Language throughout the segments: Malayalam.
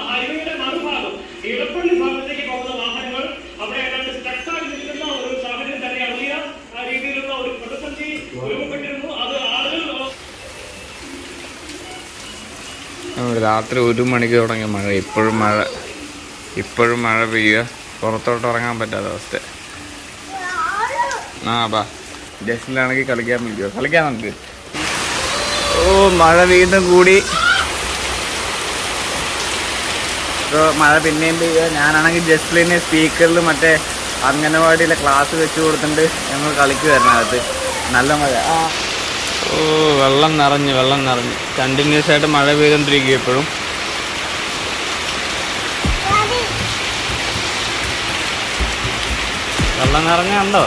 ഹൈവേയുടെ മറുഭാഗം ഇടപ്പള്ളി ഭാഗത്തേക്ക് പോകുന്ന വാഹനങ്ങൾ അവിടെ സ്റ്റക്കായി നിൽക്കുന്ന ഒരു സാഹചര്യം തന്നെയാണ്. വലിയ രീതിയിലുള്ള ഒരു പ്രതിസന്ധി രൂപപ്പെട്ടിരുന്നു. അത് ആളുകൾ രാത്രി 1 മണിക്ക് തുടങ്ങിയ മഴ, ഇപ്പോഴും മഴ പെയ്യുക, പുറത്തോട്ട് ഇറങ്ങാൻ പറ്റാത്ത അവസ്ഥ. ബാ ജസ്റ്റിലാണെങ്കിൽ കളിക്കാൻ പറ്റുമോ? കളിക്കാൻ നമുക്ക്. മഴ വീണ്ടും കൂടി. ഇപ്പോൾ മഴ പിന്നെയും പെയ്യുക. ഞാനാണെങ്കിൽ ജസ്റ്റിലിന് സ്പീക്കറിൽ മറ്റേ അംഗനവാടിയിലെ ക്ലാസ് വെച്ച് കൊടുത്തിട്ട് ഞങ്ങൾ കളിക്കുമായിരുന്നു അകത്ത്. നല്ല മഴ. വെള്ളം നിറഞ്ഞ് കണ്ടിന്യൂസ് ആയിട്ട് മഴ പെയ്തുകൊണ്ടിരിക്കുക. എപ്പോഴും വെള്ളം നിറഞ്ഞുണ്ടോ?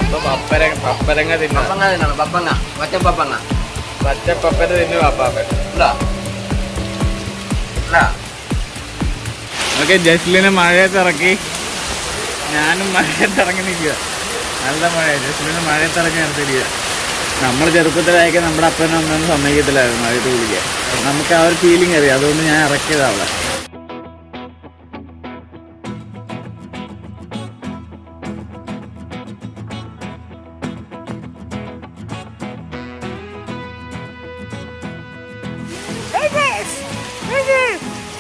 അപ്പൊ പപ്പരങ്ങ തിന്നണം. പച്ച പപ്പര തിന്നു പാപ്പാപ്പൻ. ഓക്കെ, ജസ്ലിനെ മഴയത്ത് ഇറക്കി. ഞാനും മഴയത്ത് ഇറങ്ങി നിൽക്കുക. നല്ല മഴ. ജസ്ലിനെ മഴയത്ത് ഇറങ്ങി നിർത്തിയിരിക്കുക. നമ്മൾ ചെറുപ്പത്തിലായിരിക്കും നമ്മുടെ അപ്പനും അമ്മയൊന്നും സമ്മതിക്കത്തില്ലായിരുന്നു മഴയത്ത് കുളിക്കാൻ. നമുക്ക് ആ ഒരു ഫീലിംഗ് അറിയാം. അതുകൊണ്ട് ഞാൻ ഇറക്കിയതാണ്.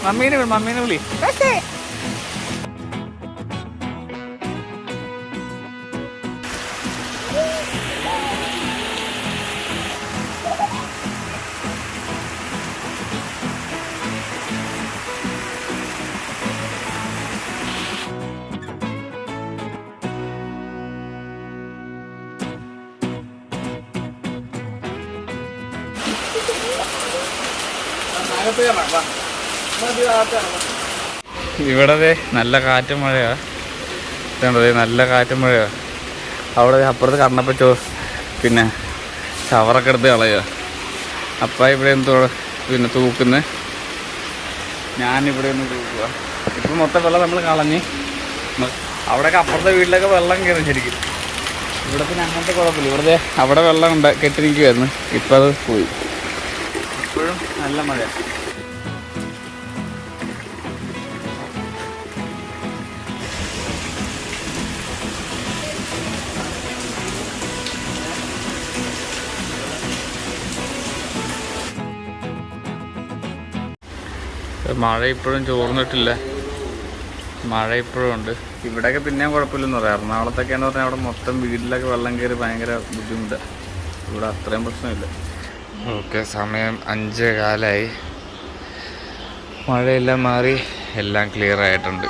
മമ്മീനെ വിളി. ഇവിടെ നല്ല കാറ്റും മഴയാ. നല്ല കാറ്റും മഴയാ. അവിടെ അപ്പുറത്ത് കണ്ണപ്പച്ചോ പിന്നെ ഷവറൊക്കെ എടുത്ത് കളയുക. അപ്പം ഇവിടെ എന്തോ പിന്നെ തൂക്കുന്നു. ഞാനിവിടെ ഒന്ന് തൂക്കുക. ഇപ്പം മൊത്തം വെള്ളം നമ്മൾ കളഞ്ഞ്. അവിടെയൊക്കെ അപ്പുറത്തെ വീട്ടിലൊക്കെ വെള്ളം കയറും ശരിക്കും. ഇവിടെ പിന്നെ അങ്ങനത്തെ കുഴപ്പമില്ല. ഇവിടെ അവിടെ വെള്ളം കെട്ടി നിൽക്കുമായിരുന്നു. ഇപ്പം അത് പോയി. ഇപ്പോഴും നല്ല മഴ. മഴ ഇപ്പോഴും ചോർന്നിട്ടില്ല. മഴ ഇപ്പോഴും ഉണ്ട്. ഇവിടെയൊക്കെ പിന്നെയും കുഴപ്പമില്ലെന്ന് പറയാം. എറണാകുളത്തൊക്കെയാണെന്ന് പറഞ്ഞാൽ അവിടെ മൊത്തം വീട്ടിലൊക്കെ വെള്ളം കയറി ഭയങ്കര ബുദ്ധിമുട്ടാണ്. ഇവിടെ അത്രയും പ്രശ്നമില്ല. ഓക്കെ, സമയം 5:15. മഴയെല്ലാം മാറി, എല്ലാം ക്ലിയർ ആയിട്ടുണ്ട്.